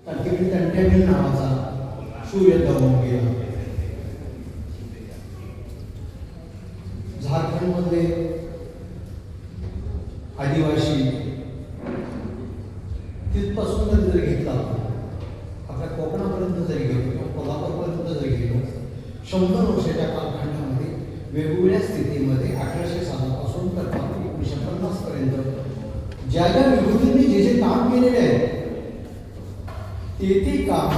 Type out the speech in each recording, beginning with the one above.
तिकडे तंट्याबिल नावाचा सूर्य दमून गेला. झारखंडमध्ये आदिवासी तिथपासून जर घेतला आपल्या कोकणापर्यंत जरी गेलो किंवा कोल्हापूरपर्यंत जरी गेलो 100 वर्षाच्या कालखंडामध्ये वेगवेगळ्या स्थितीमध्ये 1800 सालापासून तर 1950 पर्यंत ज्या ज्या विभूतींनी जे जे काम केलेले आहे ते काम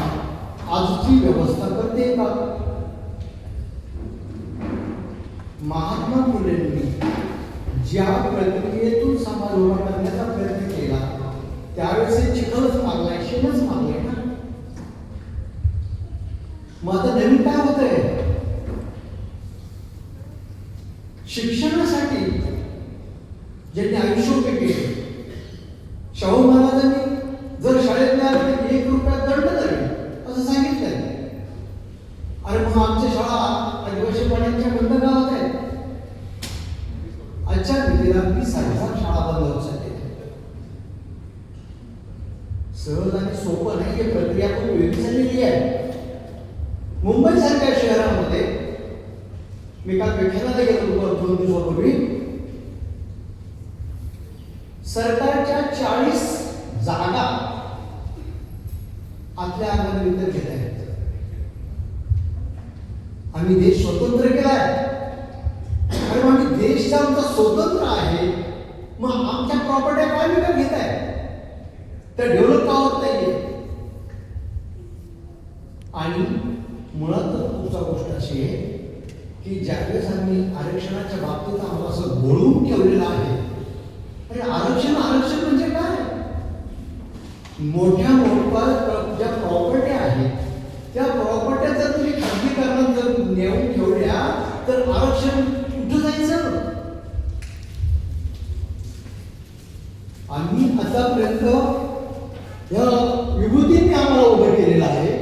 आजची व्यवस्था करते का? महात्मा फुलेंनी ज्या प्रक्रियेतून समाज उभा करण्याचा प्रयत्न केला त्यावेळेस चिखलच मागलाय, शेणच मागलाय ना. मग आता नवीन काय होत आहे? शिक्षणासाठी ज्यांनी आयुष्य उभे केले, शाहू महाराजांनी जर शाळेत नाही आलं तर 1 रुपया दंड करेल असं सांगितलंय. अरे मग आमच्या शाळा आदिवासी पाड्यांच्या बंद गावात आहेत. आजच्या घडीला 20,000 शाळा बंद होत आहेत. सहज आणि सोपं नाही, ही प्रक्रिया खूप वेगळी झालेली आहे. मुंबई सारख्या शहरामध्ये मी काल व्याख्यानाला गेलो 2 दिवसापूर्वी, सरकारच्या 40 जागा आपल्या अंगाने विकत घेत आहेत. आम्ही देश स्वतंत्र केलाय. अरे आम्ही देश जर आमचा स्वतंत्र आहे मग आमच्या प्रॉपर्टी काय विकत घेत आहे? तर डेव्हलप का होत नाहीये? आणि मुळात तुमचा गोष्ट अशी आहे की ज्यावेळेस आम्ही आरक्षणाच्या बाबतीत आम्हाला असं बोलून ठेवलेलं आहे. अरे आरक्षण म्हणजे काय? मोठ्या ज्या प्रॉपर्टी आहेत त्या प्रॉपर्ट्या जर तुम्ही खाजगीकरणात जर नेऊन ठेवल्या तर आरक्षण कुठं जायचं? आम्ही आतापर्यंत ह्या विभूतींनी आम्हाला उभं केलेलं आहे.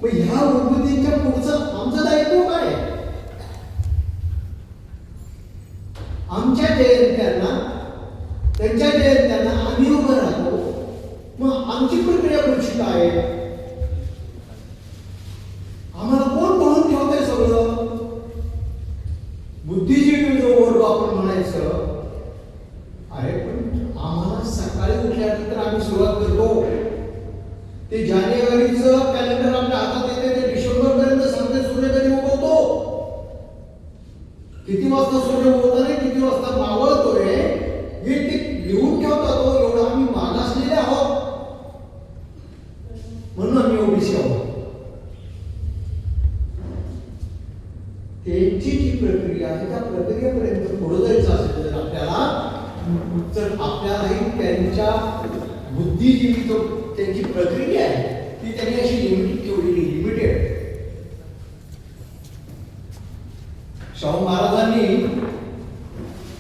मग ह्या विभूतींच्या पुढचं आमचं दायित्व काय? आमच्या जयंत्यांना, त्यांच्या जयंत्यांना आम्ही उभं राहतो. मग आमची प्रक्रिया पुढची काय? आम्हाला कोण म्हणून ठेवतंय सगळं? बुद्धिजीवी जो वर्ग आपण म्हणायचं. अरे पण आम्हाला सकाळी उठल्यानंतर आम्ही सुरुवात करतो ते जानेवारीचं कॅलेंडर आपल्या हातात येते, ते डिसेंबर पर्यंत सांगते सूर्य कधी उगवतो, किती वाजता सूर्य उगवतो, किती वाजता मावळतोय हे ते लिहून ठेवतात. एवढं आम्ही मागासलेले आहोत म्हणून आम्ही ओबीसी आहोत. त्यांची जी प्रक्रिया आहे त्या प्रक्रियेपर्यंत पुढे जायचं असेल तर आपल्यालाही त्यांच्या बुद्धिजीवी त्यांची प्रक्रिया आहे ती त्यांनी अशी लिमिटेड. शाहू महाराजांनी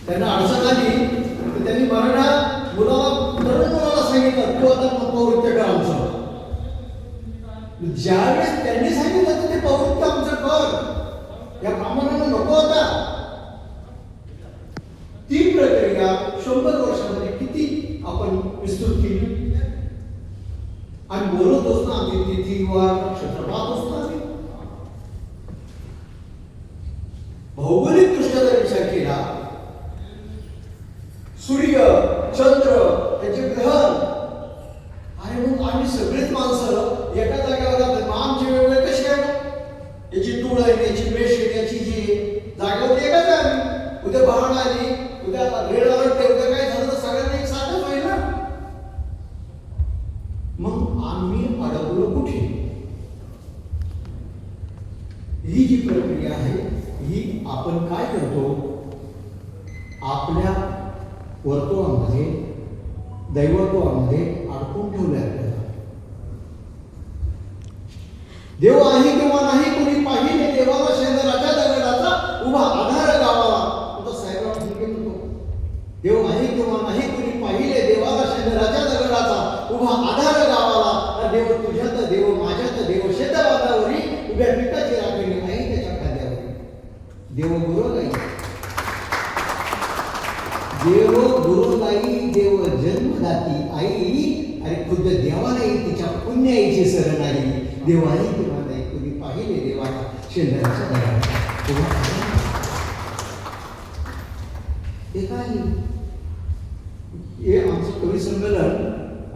त्यांना अडचण आली तर त्यांनी मराठा तरुण मुलाला सांगितलं तू आता पौरुत्य कर आमचं. ज्यावेळेस त्यांनी सांगितलं तर ते पौरुत्य आमचं कर, या कामाला नको होता. ती प्रक्रिया 100 वर्षामध्ये किती आपण विस्तृत केली. आणि बोलत असतो आम्ही तिथीवार नक्षत्र पाहत असतो. आम्ही भौगोलिक दृष्ट्या जर विचार केला, सूर्य चंद्र याचे ग्रहण, अरे मग आम्ही सगळेच माणसं एका जागेवर राहतो. आमचे वेगवेगळे कसे आहे? याची तूळ आहे, याची मेष आहे, याची ही जागेवर एकच आहे. उद्या बाण आली, उद्या रेड अलर्ट, उद्या काय झालं तर सगळ्यांना एक साधच होईल ना. मग आम्ही अडकलो कुठे? ही जी प्रक्रिया आहे ही आपण काय करतो? आपल्या वर्तुळामध्ये, दैवत्वामध्ये अडकून ठेवले आपल्याला. देव आहे किंवा नाही कोणी पाहिले देवाला शेजाराच्या दगडाचा उभा आधार गावाला. आता साहेबराव ठीक म्हणतो देव आहे किंवा नाही कोणी पाहिले देवाला शेजाराच्या दगडाचा उभा आधार गावाला. देव तुझ्यात, देव माझ्यात, देव शेत बांधावरी उभ्या पिठाची राखणी आई त्याच्या खांद्यावरी. देव गुरुगाई, देव गुरुगाई, देव जन्मदाती आई. अरे खुद्द देवालाही तिच्या पुण्याईची देवाची सर नाही, देव आहे किंवा नाही कुणी पाहिले देवाला शेंदराच्या दगडात उभा आहे. हे काय हे आमचं कवी संमेलन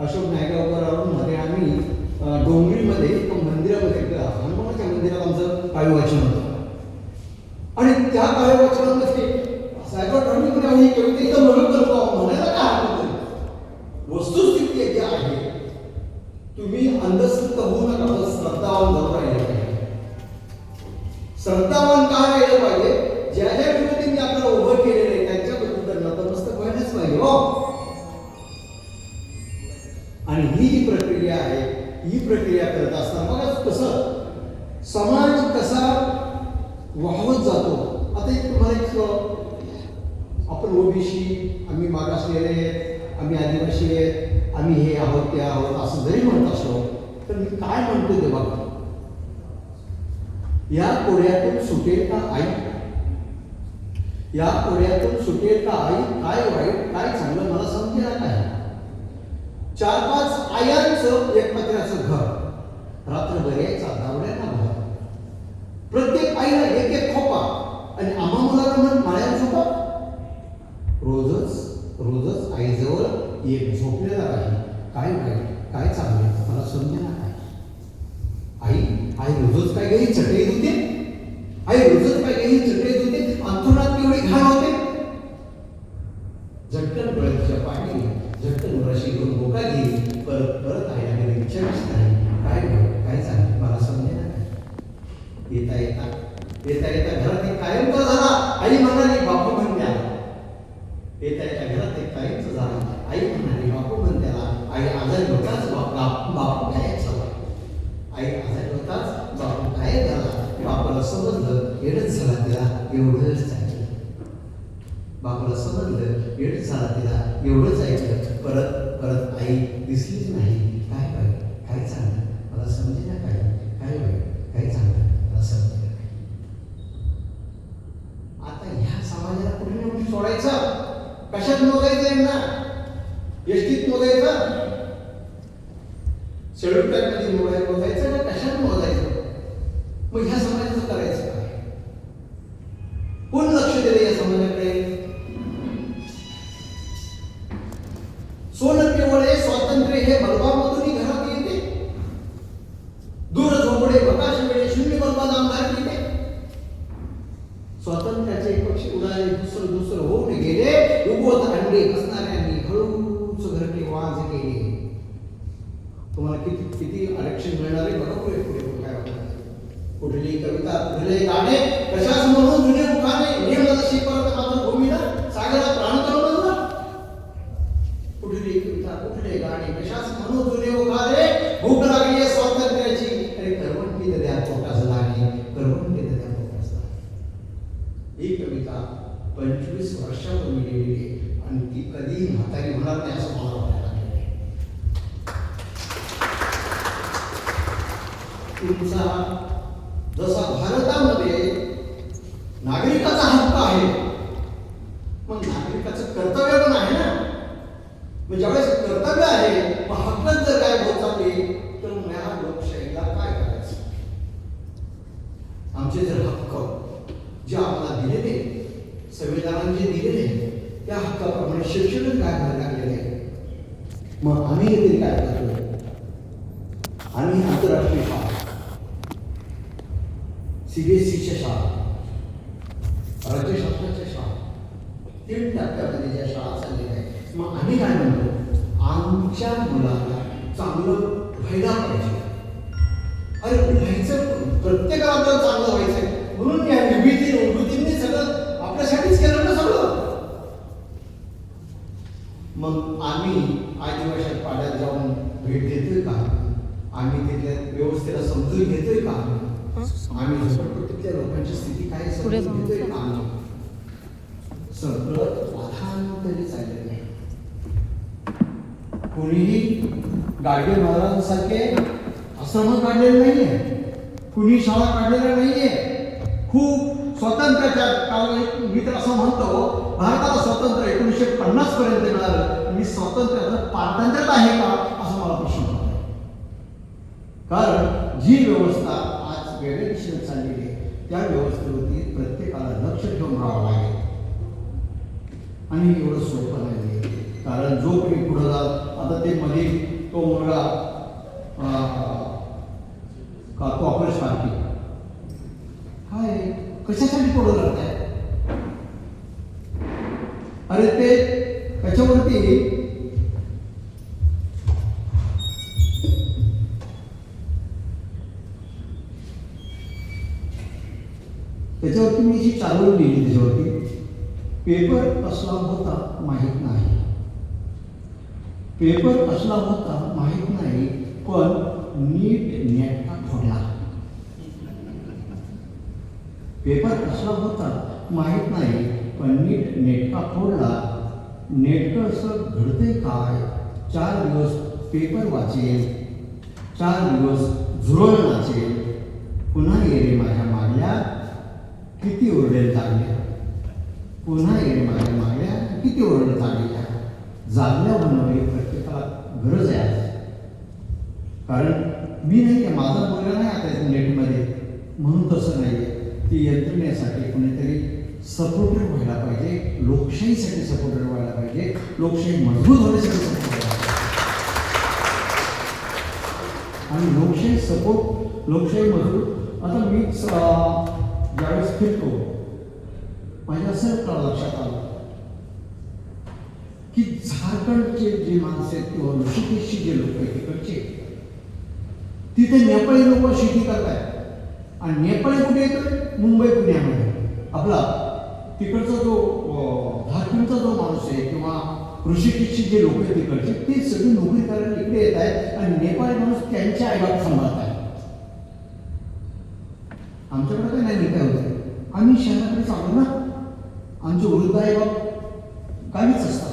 अशोक नायगावकरांमध्ये आम्ही डोंगरीमध्ये एका मंदिरामध्ये हनुमानाच्या मंदिरात आमचं काव्य वाचन होतं. आणि त्या काव्य वाचनामध्ये साहेबांनी ही कविता इथं म्हणून करतो म्हणायला काय हरकत नाही. वस्तुस्थिती जी आहे, तुम्ही अंधश्रद्धा होऊ नका, तर श्रद्धावान झालं पाहिजे. श्रद्धावान का राहिलं पाहिजे? ज्या ज्या विरोधींनी आपल्याला उभं केलेलं आहे त्यांच्याबद्दल तर नतमस्तक व्हायलाच पाहिजे हो. आणि ही जी प्रक्रिया आहे, ही प्रक्रिया करत असताना बघा कसं समाज कसा वाहवत जातो. आता एक तुम्हाला एक, आपण ओबीसी, आम्ही मागासलेले आहेत, आम्ही आदिवासी आहेत, आम्ही हे आहोत ते आहोत असं जरी म्हणत असलो तर मी काय म्हणतो ते बघा, या कोड्यातून सुटेल का आई, या कोड्यातून सुटेल का आई, काय वाईट काय चांगलं मला समजेना काय. 4-5 आयांचं एक पत्र्याचं घर, रात्रभर यायचा दावड्यांना घर, प्रत्येक आईला एक एक खोपा आणि आम्हा मुलाला म्हण माळ्यावर झोपा. रोजच आईजवळ एक झोपलेला राहील, काय वाईट काय चांगले मला समजेना काय. आई रोजच काय काही चटई होते, आई रोजच काय काही चटई होते, अंथरुणात केवढी घाण होते. झटकन गळतीच्या पाणी, झटकन रशी घेऊन बोका घे, परत आईला गेली विचारच नाही काय चांगले मला समजेना काय. येता घरात एक कायमचा झाला, आई म्हणाली बापू म्हण त्याला. येता घरात एक कायमचा झाला, आई म्हणाली बापू म्हण त्याला. आई आजारी होताच बापू गायब झाला, आई आजारी होताच बापू गायब झाला. बापाला समजलं एवढंच झाला तिला, एवढंच ऐकलं. बापाला समजलं एवढंच झाला तिला, एवढंच ऐकलं. परत आई दिसलीच नाही. काय चांगलं मला समजेना काय वाईट काय चांगलं मला समजेना काय. आता ह्या समाजाला कुठे ना कुठे सोडायचं. कशात मोजायचं आहे ना? एसटीत मोजायचं, शेड्यूल कास्टमध्ये मोजायचं का कशात मोजायचं? मग ह्या समाजाचं करायचं काय? कोण लक्ष दिलं या समाजाकडे? सोनं केवळ स्वातंत्र्य हे बलवामधून घरात येते, दूर झोपडे प्रकाश वेळे शून्य बलवाद आमदार येते. स्वातंत्र्याचे पक्षी उडाले, दुसरं होऊन गेले. उगवत अंडे बसणाऱ्यांनी हळूच घरटे वाज केले. तुम्हाला किती आरक्षण मिळणार आहे बघा पुढे काय होणार. कुठली कविता, कुठले गाणे, कशाच म्हणून जुने मुखाने नियमाला शिकवत मात्र भूमीला सागरा प्राण करून ना. कुठली कविता, कुठले गाणे, कशाच म्हणून जुने मुखाने भूक लागली आहे स्वातंत्र्याची. अरे करवंटी द्या पोटास लागे, करवंटी द्या पोटास लागे. ही कविता 25 वर्षापूर्वी लिहिलेली आहे आणि ती कधी म्हातारी होणार नाही असं मला वाटायला लागलं. तुमचा जसा भारतामध्ये नागरिकाचा हक्क आहे, मग नागरिकाचं कर्तव्य पण आहे ना. मग ज्यावेळेस कर्तव्य आहे, मग हक्कच जर काय होत चालले तर मग या लोकशाहीला काय करायचं? आमचे जर हक्क जे आम्हाला दिलेले, संविधानाने जे दिलेले, त्या हक्काप्रमाणे शिक्षण काय करायला लागलेले आहे, मग आम्ही तरी काय करतो? आम्ही आंतरराष्ट्रीय शाळा, CBSEच्या शाळा, राज्यशास्त्राच्या शाळा, 3 टप्प्यामध्ये ज्या शाळा चाललेल्या आहेत, मग आम्ही काय म्हणतो? आमच्या मुलाला चांगलं व्हायला पाहिजे. अरे व्हायचं, प्रत्येकाला आपल्याला चांगलं व्हायचंय म्हणून या विभूतींनी सगळं आपल्यासाठीच केलं ना सगळं. मग आम्ही आदिवासी पाड्यात जाऊन भेट देतोय का? आम्ही तिथल्या व्यवस्थेला समजून घेतोय का? आम्ही झोपडपट्टीतल्या लोकांची स्थिती काय समजून घेतोय का? सगळं वाधांतरी चाललेलं आहे. कोणीही गाडगे महाराजांसारखे आश्रम काढलेले नाहीये, कुणी शाळा काढलेल्या नाहीये. खूप स्वातंत्र्याच्या काळात मी तर असं म्हणतो, भारताला स्वातंत्र्य 1950 पर्यंत मिळालं. मी स्वातंत्र्याचं पारतंत्र्यात आहे का असं मला प्रश्न पडतो. कारण जी व्यवस्था आज वेगळ्या दिशेने चाललेली आहे त्या व्यवस्थेवरती प्रत्येकाला लक्ष ठेवून राहावं लागेल. आणि एवढं सोपं नाही आहे. कारण जो कोणी पुढं जात आता ते मध्ये तो मुलगा का तो ऑपरेश पार्टी काय कशासाठी पुढं लढताय? अरे ते त्याच्यावरती मी जी चालवून लिहिली त्याच्यावरती पेपर कसला होता माहीत नाही. पेपर कसला होता माहीत नाही पण नीट नेटका फोडला. पेपर कसला होता माहीत नाही पण नीट नेटका फोडला. नेटकं असं घडतंय काय? 4 दिवस पेपर वाचेल, 4 दिवस झुरळ नाचेल, पुन्हा येरे माझ्या मागल्या किती ओरडेल जागल्या. पुन्हा येरे माझ्या मागल्या किती ओरडेल जागल्या. जागल्या बनवणे प्रत्येकाला गरज आहे आज. कारण मी नाही आहे, माझा मुलगा नाही आता नेटमध्ये म्हणून तसं नाही आहे. ती यंत्रणेसाठी कोणीतरी सपोर्टर व्हायला पाहिजे, लोकशाहीसाठी सपोर्टर व्हायला पाहिजे, लोकशाही मजबूत होण्यासाठी सपोर्ट व्हायला पाहिजे. आणि लोकशाही मजबूत आता मी ज्यावेळेस फिरतो माझ्या असं लक्षात आलं की झारखंडचे जे माणसं आहेत किंवा ऋषिकेशचे जे लोक आहेत तिकडचे तिथे नेपाळी लोक शेती करतायत. आणि नेपाळी कुठे येतो? मुंबई पुण्यामध्ये. आपला तिकडचा जो झारखंडचा जो माणूस आहे किंवा ऋषिकेशचे जे लोक आहेत तिकडचे ते सगळी नोकरी करायला इकडे येत आहेत आणि नेपाळी माणूस त्यांच्या आईबाप सांभाळत आहे. आमच्याकडे काय नाही काय होतं. आम्ही शहराकडे चालू ना, आमचे वृद्ध आईबाप गावीच असतात.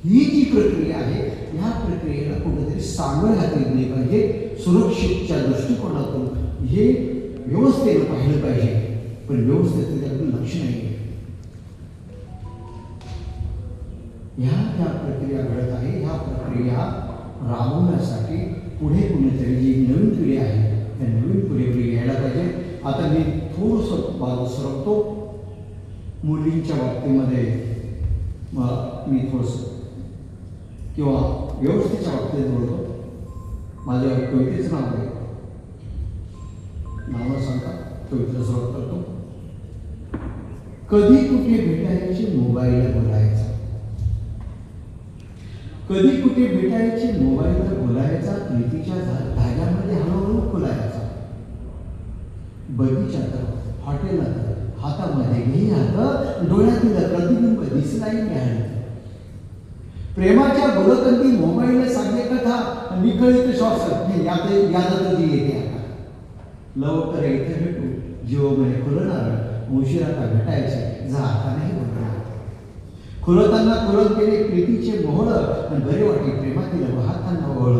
ही जी प्रक्रिया आहे ह्या प्रक्रियेला कुठेतरी सामोरे घातले पाहिजे. सुरक्षेच्या दृष्टिकोनातून हे व्यवस्थेनं पाहिलं पाहिजे. पण व्यवस्थेचं त्यातून लक्ष नाही. ह्या ज्या प्रक्रिया घडत आहे ह्या प्रक्रिया राबवण्यासाठी पुढे कुणीतरी जी नवीन पिढी आहे त्या नवीन पिढीकडे यायला पाहिजे. आता मी थोडंसं बाजू सरकतो. मुलींच्या बाबतीमध्ये मी थोडंसं किंवा व्यवस्थेच्या बाबतीत बोलतो. माझ्या कवितेचं नाव आहे, नावं सांगता कवितेला सुरुवात करतो. कधी कुठे भेटायचे मोबाईल बोलायचा, कधी कुठे भेटायचे मोबाईल बोलायचा, प्रीतीच्या धाग्यामध्ये हळूहळू खुलायचा. बगीच्यात हॉटेलात हातामध्ये घे हात, डोळ्यातील प्रतिबिंब दिसलाही मिळाले. प्रेमाच्या बोलकंती मोबाईल सांगे कथा, निखळीत श्वास यादत जी येते आता. लवकर इथे भेटू जीव म्हणे खुलणार, उशिरा भेटायचे जा आता नाही बोलणार. खुलताना खुलत गेले प्रीतीचे मोहळ, आणि बरे वाटे प्रेमातील वाहताना ओळ.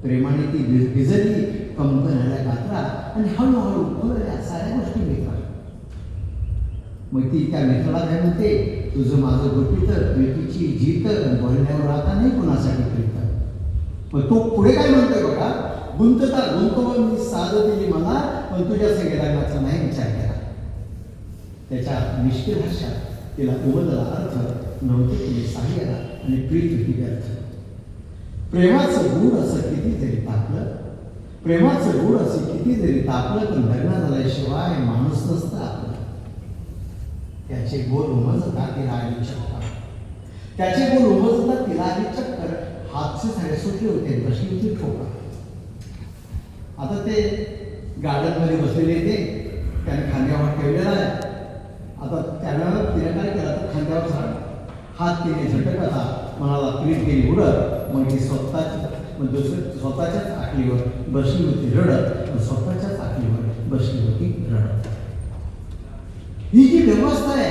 प्रेमाने ती भिजली कंपनाला गात्रा, आणि हळूहळू खुलल्या साऱ्या गोष्टी मित्र. मग ती त्या मित्राला काय म्हणते, तुझं माझं गुपित प्रीतीची जीत, बोलण्यावर आता नाही कुणासाठी प्रीत. मग तो पुढे काय म्हणतोय बघा, गुंतवून मी साध दिली मला, पण तुझ्या सगळ्या लग्नाचा नाही विचार केला. त्याच्या निष्ठीर भाषात तिला उमदला अर्थ नव्हते तिने साह्याला, आणि प्रीत होती व्यर्थ. प्रेमाचं गुण असं किती जरी तापलं, प्रेमाचं गुण असं किती जरी तापलं, पण लग्न झाल्याशिवाय माणूस नसतं आपलं. त्याचे गोल उमजता तिला आली चक्कर, त्याचे गोल उमजता तिला आली चक्कर. हातचे सारे सुटले होते, बसली होती ठोका. आता ते गार्डनमध्ये बसलेले ते त्याने खांद्यावर ठेवलेला आहे. आता त्यानं तिने काय केलं तर खांद्यावर झाड हात केले झटकता, मनाला प्रीत केली उडत. मग ती स्वतःच्याच आकलीवर बसली होती रडत, स्वतःच्याच आकलीवर बसली होती रडत. ही जी व्यवस्था आहे